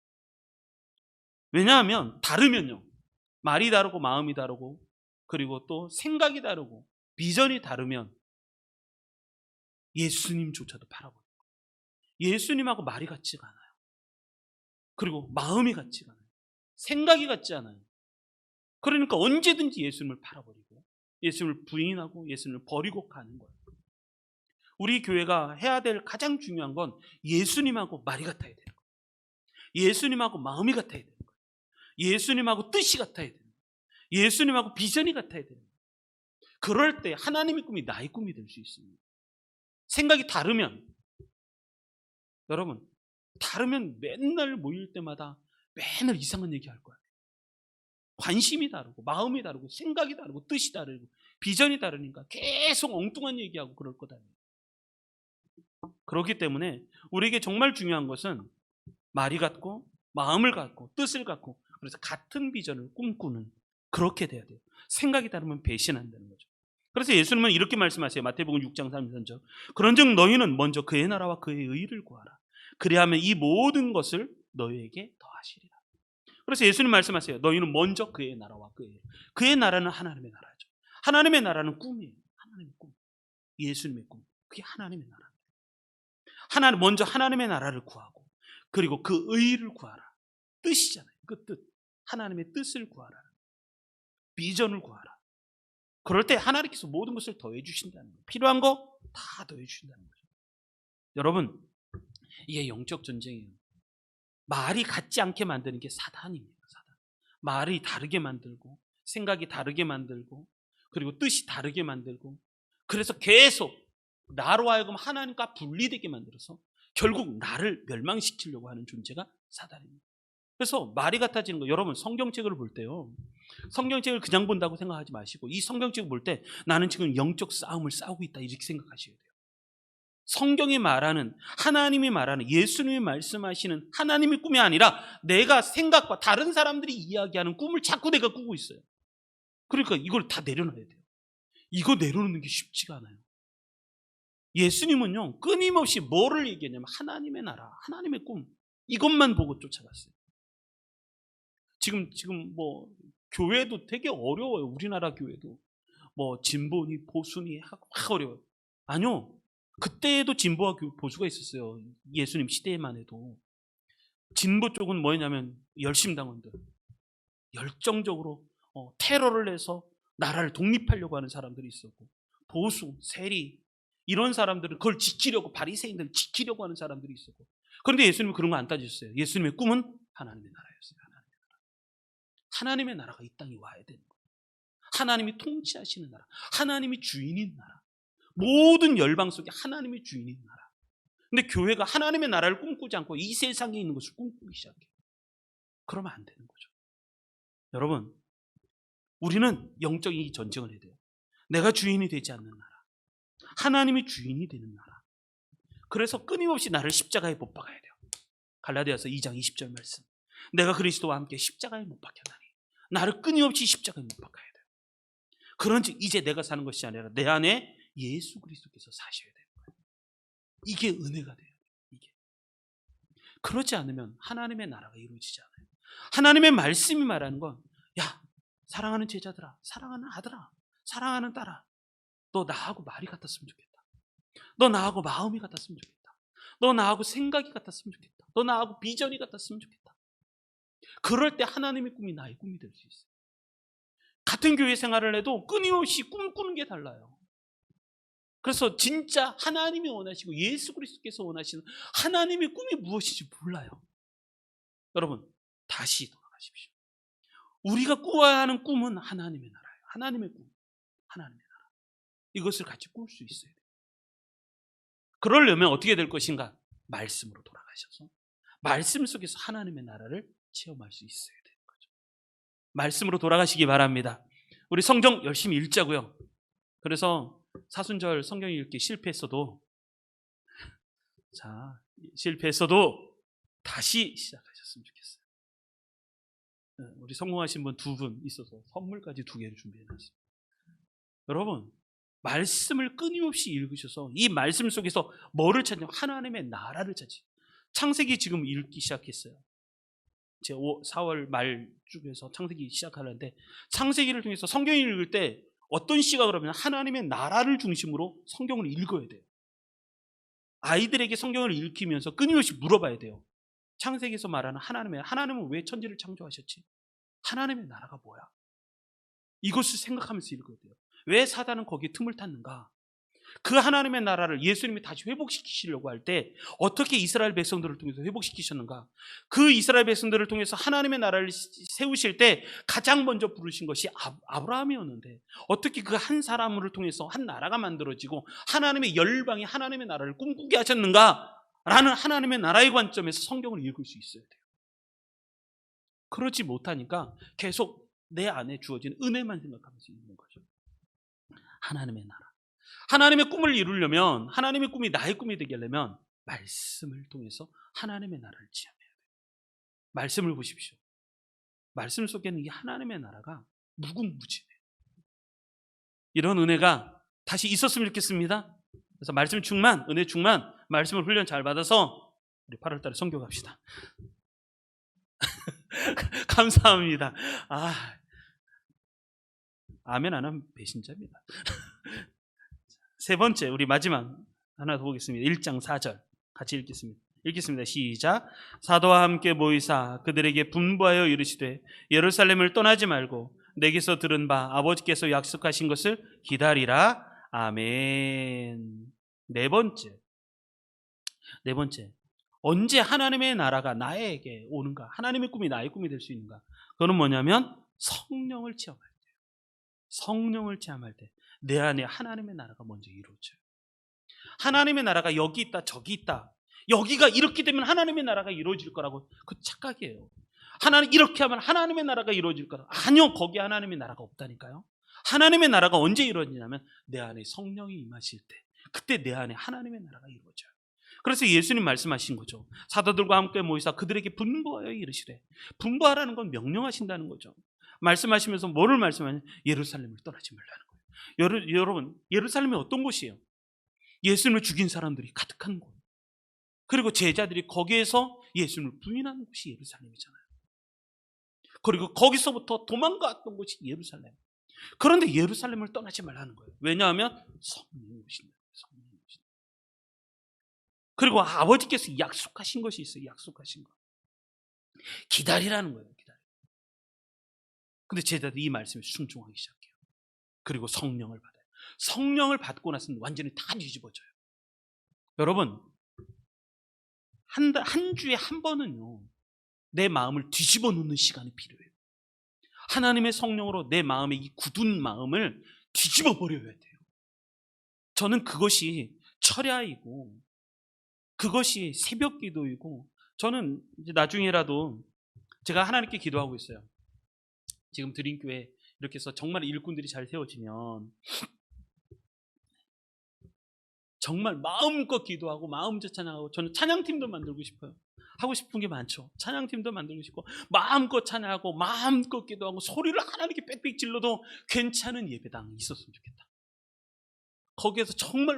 S2: 왜냐하면 다르면요. 말이 다르고 마음이 다르고 그리고 또 생각이 다르고 비전이 다르면 예수님조차도 팔아버려요. 예수님하고 말이 같지가 않아요. 그리고 마음이 같지가 않아요. 생각이 같지 않아요. 그러니까 언제든지 예수님을 팔아버리고 예수님을 부인하고 예수님을 버리고 가는 거예요. 우리 교회가 해야 될 가장 중요한 건 예수님하고 말이 같아야 되는 거예요. 예수님하고 마음이 같아야 되는 거예요. 예수님하고 뜻이 같아야 되는 거예요. 예수님하고 비전이 같아야 되는 거예요. 그럴 때 하나님의 꿈이 나의 꿈이 될 수 있습니다. 생각이 다르면 여러분 다르면 맨날 모일 때마다 맨날 이상한 얘기할 거예요. 관심이 다르고 마음이 다르고 생각이 다르고 뜻이 다르고 비전이 다르니까 계속 엉뚱한 얘기하고 그럴 거다. 그렇기 때문에 우리에게 정말 중요한 것은 말이 같고 마음을 갖고 뜻을 갖고 그래서 같은 비전을 꿈꾸는 그렇게 돼야 돼요. 생각이 다르면 배신한다는 거죠. 그래서 예수님은 이렇게 말씀하세요. 마태복음 6장 33절. 그런즉 너희는 먼저 그의 나라와 그의 의를 구하라. 그리하면 이 모든 것을 너희에게 더하시리라. 그래서 예수님 말씀하세요. 너희는 먼저 그의 나라와 그의 나라는 하나님의 나라죠. 하나님의 나라는 꿈이에요. 하나님의 꿈. 예수님의 꿈. 그게 하나님의 나라. 먼저 하나님의 나라를 구하고 그리고 그 의를 구하라. 뜻이잖아요. 그 뜻. 하나님의 뜻을 구하라. 비전을 구하라. 그럴 때 하나님께서 모든 것을 더해 주신다는 거예요. 필요한 거 다 더해 주신다는 거죠. 여러분, 이게 영적 전쟁이에요. 말이 같지 않게 만드는 게 사단입니다. 사단. 말이 다르게 만들고 생각이 다르게 만들고 그리고 뜻이 다르게 만들고 그래서 계속 나로 하여금 하나님과 분리되게 만들어서 결국 나를 멸망시키려고 하는 존재가 사단입니다. 그래서 말이 같아지는 거 여러분 성경책을 볼 때요. 성경책을 그냥 본다고 생각하지 마시고 이 성경책을 볼 때 나는 지금 영적 싸움을 싸우고 있다 이렇게 생각하셔야 돼요. 성경이 말하는 하나님이 말하는 예수님이 말씀하시는 하나님의 꿈이 아니라 내가 생각과 다른 사람들이 이야기하는 꿈을 자꾸 내가 꾸고 있어요. 그러니까 이걸 다 내려놔야 돼요. 이거 내려놓는 게 쉽지가 않아요. 예수님은요 끊임없이 뭐를 얘기했냐면 하나님의 나라, 하나님의 꿈 이것만 보고 쫓아갔어요. 지금 뭐 교회도 되게 어려워요. 우리나라 교회도 뭐 진보니 보수니 확 어려워요. 아니요. 그때에도 진보와 보수가 있었어요. 예수님 시대에만 해도. 진보 쪽은 뭐였냐면 열심당원들. 열정적으로 테러를 해서 나라를 독립하려고 하는 사람들이 있었고 보수, 세리 이런 사람들은 그걸 지키려고 바리새인들을 지키려고 하는 사람들이 있었고 그런데 예수님은 그런 거 안 따지셨어요. 예수님의 꿈은 하나님의 나라였어요. 하나님의 나라가 이 땅에 와야 되는 거예요. 하나님이 통치하시는 나라, 하나님이 주인인 나라. 모든 열방 속에 하나님의 주인인 나라. 근데 교회가 하나님의 나라를 꿈꾸지 않고 이 세상에 있는 것을 꿈꾸기 시작해요. 그러면 안 되는 거죠. 여러분, 우리는 영적인 이 전쟁을 해야 돼요. 내가 주인이 되지 않는 나라. 하나님이 주인이 되는 나라. 그래서 끊임없이 나를 십자가에 못 박아야 돼요. 갈라디아서 2장 20절 말씀. 내가 그리스도와 함께 십자가에 못 박혔나니 나를 끊임없이 십자가에 못 박아야 돼요. 그런즉 이제 내가 사는 것이 아니라 내 안에 예수 그리스도께서 사셔야 되는 거예요. 이게 은혜가 돼요. 이게. 그렇지 않으면 하나님의 나라가 이루어지지 않아요. 하나님의 말씀이 말하는 건 야, 사랑하는 제자들아, 사랑하는 아들아, 사랑하는 딸아, 너 나하고 말이 같았으면 좋겠다. 너 나하고 마음이 같았으면 좋겠다. 너 나하고 생각이 같았으면 좋겠다. 너 나하고 비전이 같았으면 좋겠다. 그럴 때 하나님의 꿈이 나의 꿈이 될 수 있어요. 같은 교회 생활을 해도 끊임없이 꿈꾸는 게 달라요. 그래서 진짜 하나님이 원하시고 예수 그리스도께서 원하시는 하나님의 꿈이 무엇인지 몰라요. 여러분 다시 돌아가십시오. 우리가 꾸어야 하는 꿈은 하나님의 나라예요. 하나님의 꿈, 하나님의 나라. 이것을 같이 꿀 수 있어야 돼요. 그러려면 어떻게 될 것인가? 말씀으로 돌아가셔서 말씀 속에서 하나님의 나라를 체험할 수 있어야 되는 거죠. 말씀으로 돌아가시기 바랍니다. 우리 성경 열심히 읽자고요. 그래서 사순절 성경 읽기 실패했어도 다시 시작하셨으면 좋겠어요. 우리 성공하신 분 2분 있어서 선물까지 2개를 준비해놨습니다. 여러분 말씀을 끊임없이 읽으셔서 이 말씀 속에서 뭐를 찾냐? 하나님의 나라를 찾지. 창세기 지금 읽기 시작했어요. 제 4월 말쯤에서 창세기 시작하는데, 창세기를 통해서 성경을 읽을 때 어떤 시각을 하면 하나님의 나라를 중심으로 성경을 읽어야 돼요. 아이들에게 성경을 읽히면서 끊임없이 물어봐야 돼요. 창세기에서 말하는 하나님은 왜 천지를 창조하셨지? 하나님의 나라가 뭐야? 이것을 생각하면서 읽어야 돼요. 왜 사단은 거기에 틈을 탔는가? 그 하나님의 나라를 예수님이 다시 회복시키시려고 할 때 어떻게 이스라엘 백성들을 통해서 회복시키셨는가? 그 이스라엘 백성들을 통해서 하나님의 나라를 세우실 때 가장 먼저 부르신 것이 아브라함이었는데, 어떻게 그 한 사람을 통해서 한 나라가 만들어지고 하나님의 열방이 하나님의 나라를 꿈꾸게 하셨는가? 라는 하나님의 나라의 관점에서 성경을 읽을 수 있어야 돼요. 그러지 못하니까 계속 내 안에 주어진 은혜만 생각하면서 있는 거죠. 하나님의 나라. 하나님의 꿈을 이루려면, 하나님의 꿈이 나의 꿈이 되게 하려면 말씀을 통해서 하나님의 나라를 지향해야 돼요. 말씀을 보십시오. 말씀 속에는 이 하나님의 나라가 무궁무진해요. 이런 은혜가 다시 있었으면 좋겠습니다. 그래서 말씀 충만, 은혜 충만, 말씀을 훈련 잘 받아서 우리 8월 달에 선교 갑시다. 감사합니다. 아멘 안 하면 배신자입니다. 세 번째, 우리 마지막 하나 더 보겠습니다. 1장 4절 같이 읽겠습니다. 시작. 사도와 함께 모이사 그들에게 분부하여 이르시되 예루살렘을 떠나지 말고 내게서 들은 바 아버지께서 약속하신 것을 기다리라. 아멘. 네 번째, 언제 하나님의 나라가 나에게 오는가? 하나님의 꿈이 나의 꿈이 될 수 있는가? 그거는 뭐냐면 성령을 체험할 때예요. 성령을 체험할 때 내 안에 하나님의 나라가 먼저 이루어져요. 하나님의 나라가 여기 있다 저기 있다, 여기가 이렇게 되면 하나님의 나라가 이루어질 거라고, 그 착각이에요. 하나님 이렇게 하면 하나님의 나라가 이루어질 거라. 아니요, 거기에 하나님의 나라가 없다니까요. 하나님의 나라가 언제 이루어지냐면 내 안에 성령이 임하실 때, 그때 내 안에 하나님의 나라가 이루어져요. 그래서 예수님 말씀하신 거죠. 사도들과 함께 모이사 그들에게 분부하여 이르시되, 분부하라는 건 명령하신다는 거죠. 말씀하시면서 뭐를 말씀하냐? 예루살렘을 떠나지 말라는 거예요. 여러분, 예루살렘이 어떤 곳이에요? 예수님을 죽인 사람들이 가득한 곳, 그리고 제자들이 거기에서 예수님을 부인하는 곳이 예루살렘이잖아요. 그리고 거기서부터 도망갔던 곳이 예루살렘. 그런데 예루살렘을 떠나지 말라는 거예요. 왜냐하면 성령이 오신다. 그리고 아버지께서 약속하신 것이 있어요. 약속하신 거. 기다리라는 거예요. 근데 제자들이 이 말씀에 순종하기 시작해요. 그리고 성령을 받아요. 성령을 받고 나서는 완전히 다 뒤집어져요. 여러분, 한 주에 한 번은요, 내 마음을 뒤집어 놓는 시간이 필요해요. 하나님의 성령으로 내 마음의 이 굳은 마음을 뒤집어 버려야 돼요. 저는 그것이 철야이고, 그것이 새벽 기도이고, 저는 이제 나중에라도 제가 하나님께 기도하고 있어요. 지금 드림교회 이렇게 해서 정말 일꾼들이 잘 세워지면 정말 마음껏 기도하고 마음껏 찬양하고, 저는 찬양팀도 만들고 싶어요. 하고 싶은 게 많죠. 찬양팀도 만들고 싶고, 마음껏 찬양하고 마음껏 기도하고 소리를 하나님께 빽빽 질러도 괜찮은 예배당이 있었으면 좋겠다. 거기에서 정말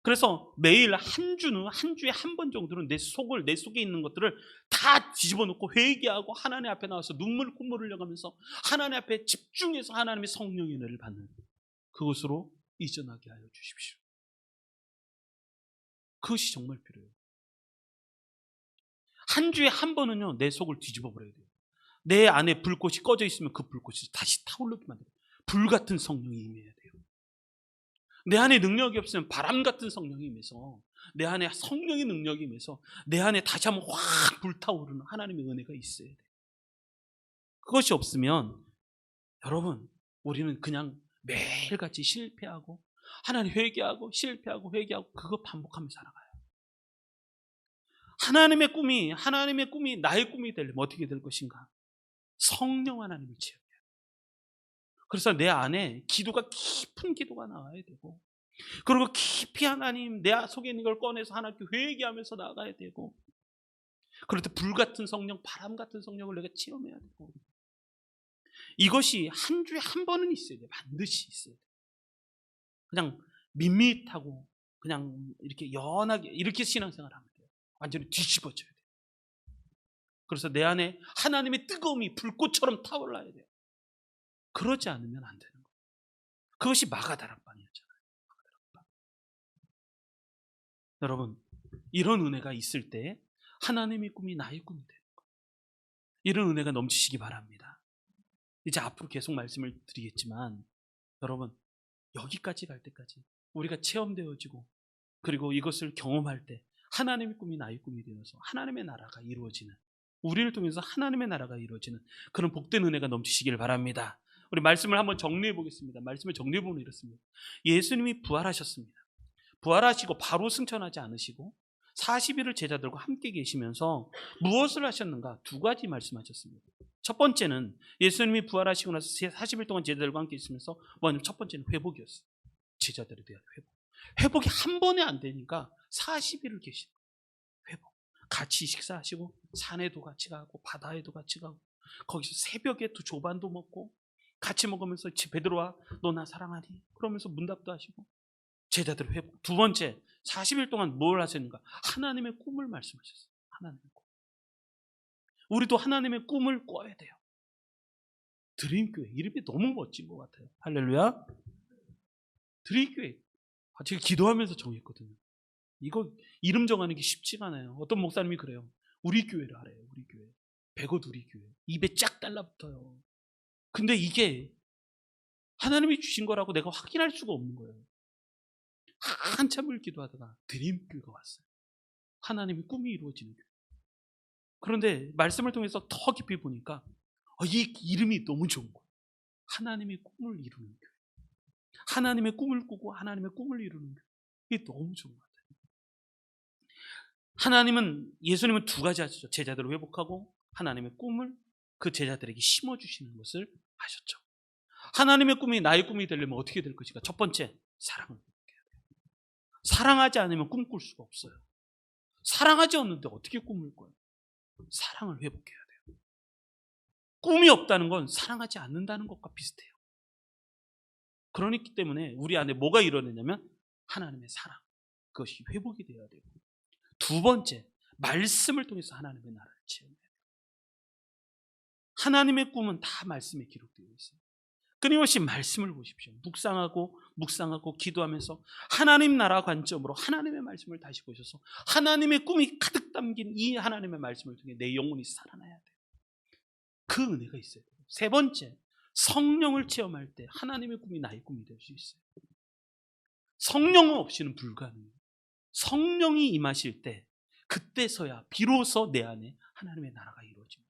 S2: 그래서 매일 한 주에 한 번 정도는 내 속에 있는 것들을 다 뒤집어 놓고 회개하고 하나님 앞에 나와서 콧물을 흘려가면서 하나님 앞에 집중해서 하나님의 성령의 은혜를 받는 그것으로 이전하게 하여 주십시오. 그것이 정말 필요해요. 한 주에 한 번은요, 내 속을 뒤집어 버려야 돼요. 내 안에 불꽃이 꺼져 있으면 그 불꽃이 다시 타오르게 만들어요. 불같은 성령이 임해야 돼요. 내 안에 능력이 없으면 바람 같은 성령이 임해서, 내 안에 성령의 능력이 임해서 내 안에 다시 한번 확 불타오르는 하나님의 은혜가 있어야 돼요. 그것이 없으면 여러분, 우리는 그냥 매일같이 실패하고 하나님 회개하고 실패하고 회개하고 그거 반복하며 살아가요. 하나님의 꿈이 나의 꿈이 되려면 어떻게 될 것인가? 성령 하나님을 체험해요. 그래서 내 안에 기도가 깊은 기도가 나와야 되고, 그리고 깊이 하나님 내 속에 있는 걸 꺼내서 하나님께 회개하면서 나아가야 되고, 그럴 때 불같은 성령, 바람 같은 성령을 내가 체험해야 되고, 이것이 한 주에 한 번은 있어야 돼요. 반드시 있어야 돼요. 그냥 밋밋하고 그냥 이렇게 연하게 이렇게 신앙생활을 하면 돼요. 완전히 뒤집어져야 돼요. 그래서 내 안에 하나님의 뜨거움이 불꽃처럼 타올라야 돼요. 그러지 않으면 안 되는 거예요. 그것이 마가다락방이었잖아요. 마가다락방. 여러분, 이런 은혜가 있을 때 하나님의 꿈이 나의 꿈이 되는 거예요. 이런 은혜가 넘치시기 바랍니다. 이제 앞으로 계속 말씀을 드리겠지만 여러분, 여기까지 갈 때까지 우리가 체험되어지고 그리고 이것을 경험할 때 하나님의 꿈이 나의 꿈이 되어서 하나님의 나라가 이루어지는, 우리를 통해서 하나님의 나라가 이루어지는 그런 복된 은혜가 넘치시길 바랍니다. 우리 말씀을 한번 정리해 보겠습니다. 말씀을 정리해 보면 이렇습니다. 예수님이 부활하셨습니다. 부활하시고 바로 승천하지 않으시고 40일을 제자들과 함께 계시면서 무엇을 하셨는가? 두 가지 말씀하셨습니다. 첫 번째는 예수님이 부활하시고 나서 40일 동안 제자들과 함께 있으면서 첫 번째는 회복이었어요. 제자들에 대한 회복. 회복이 한 번에 안 되니까 40일을 계시는 거예요. 회복. 같이 식사하시고 산에도 같이 가고 바다에도 같이 가고 거기서 새벽에 또 조반도 먹고 같이 먹으면서 베드로와 너 나 사랑하니? 그러면서 문답도 하시고 제자들 회복. 두 번째, 40일 동안 뭘 하셨는가? 하나님의 꿈을 말씀하셨어요. 하나님의 꿈. 우리도 하나님의 꿈을 꿔야 돼요. 드림교회 이름이 너무 멋진 것 같아요. 할렐루야. 드림교회. 제가 기도하면서 정했거든요. 이거 이름 정하는 게 쉽지가 않아요. 어떤 목사님이 그래요. 우리 교회를 하래요. 우리 교회. 백옷 우리 교회. 입에 쫙 달라붙어요. 근데 이게 하나님이 주신 거라고 내가 확인할 수가 없는 거예요. 한참을 기도하다가 드림교회가 왔어요. 하나님의 꿈이 이루어지는 교회. 그런데 말씀을 통해서 더 깊이 보니까 이 이름이 너무 좋은 거예요. 하나님의 꿈을 이루는 교회. 하나님의 꿈을 꾸고 하나님의 꿈을 이루는 교회. 이게 너무 좋은 것 같아요. 예수님은 두 가지 하셨죠. 제자들을 회복하고 하나님의 꿈을 그 제자들에게 심어주시는 것을 하셨죠. 하나님의 꿈이 나의 꿈이 되려면 어떻게 될 것인가? 첫 번째, 사랑을 회복해야 돼요. 사랑하지 않으면 꿈꿀 수가 없어요. 사랑하지 않는데 어떻게 꿈을 꿔요? 사랑을 회복해야 돼요. 꿈이 없다는 건 사랑하지 않는다는 것과 비슷해요. 그렇기 때문에 우리 안에 뭐가 일어나냐면 하나님의 사랑, 그것이 회복이 되어야 되고, 두 번째, 말씀을 통해서 하나님의 나라를 체험해야 돼요. 하나님의 꿈은 다 말씀에 기록되어 있어요. 끊임없이 말씀을 보십시오. 묵상하고 기도하면서 하나님 나라 관점으로 하나님의 말씀을 다시 보셔서 하나님의 꿈이 가득 담긴 이 하나님의 말씀을 통해 내 영혼이 살아나야 돼요. 그 은혜가 있어요. 세 번째, 성령을 체험할 때 하나님의 꿈이 나의 꿈이 될 수 있어요. 성령 없이는 불가능해요. 성령이 임하실 때 그때서야 비로소 내 안에 하나님의 나라가 이루어집니다.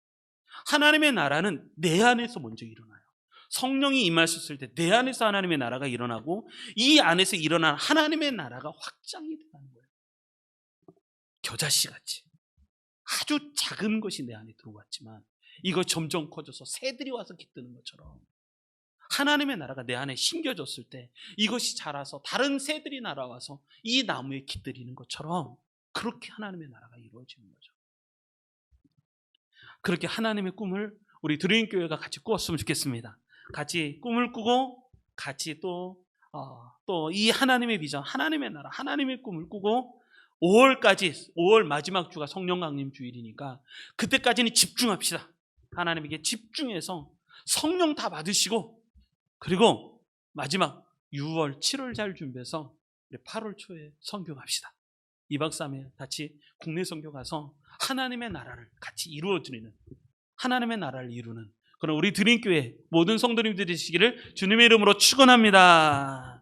S2: 하나님의 나라는 내 안에서 먼저 일어나요. 성령이 임하셨을 때 내 안에서 하나님의 나라가 일어나고 이 안에서 일어난 하나님의 나라가 확장이 되는 거예요. 겨자씨 같이 아주 작은 것이 내 안에 들어왔지만 이거 점점 커져서 새들이 와서 깃드는 것처럼 하나님의 나라가 내 안에 심겨졌을 때 이것이 자라서 다른 새들이 날아와서 이 나무에 깃들이는 것처럼 그렇게 하나님의 나라가 이루어지는 거죠. 그렇게 하나님의 꿈을 우리 드림교회가 같이 꾸었으면 좋겠습니다. 같이 꿈을 꾸고 같이 또 이 하나님의 비전, 하나님의 나라, 하나님의 꿈을 꾸고 5월 마지막 주가 성령 강림 주일이니까 그때까지는 집중합시다. 하나님에게 집중해서 성령 다 받으시고 그리고 마지막 6월, 7월 잘 준비해서 8월 초에 선교합시다. 2박 3일 같이 국내 선교 가서 하나님의 나라를 같이 이루어드리는, 하나님의 나라를 이루는 그런 우리 드림교회 모든 성도님들이 되시기를 주님의 이름으로 축원합니다.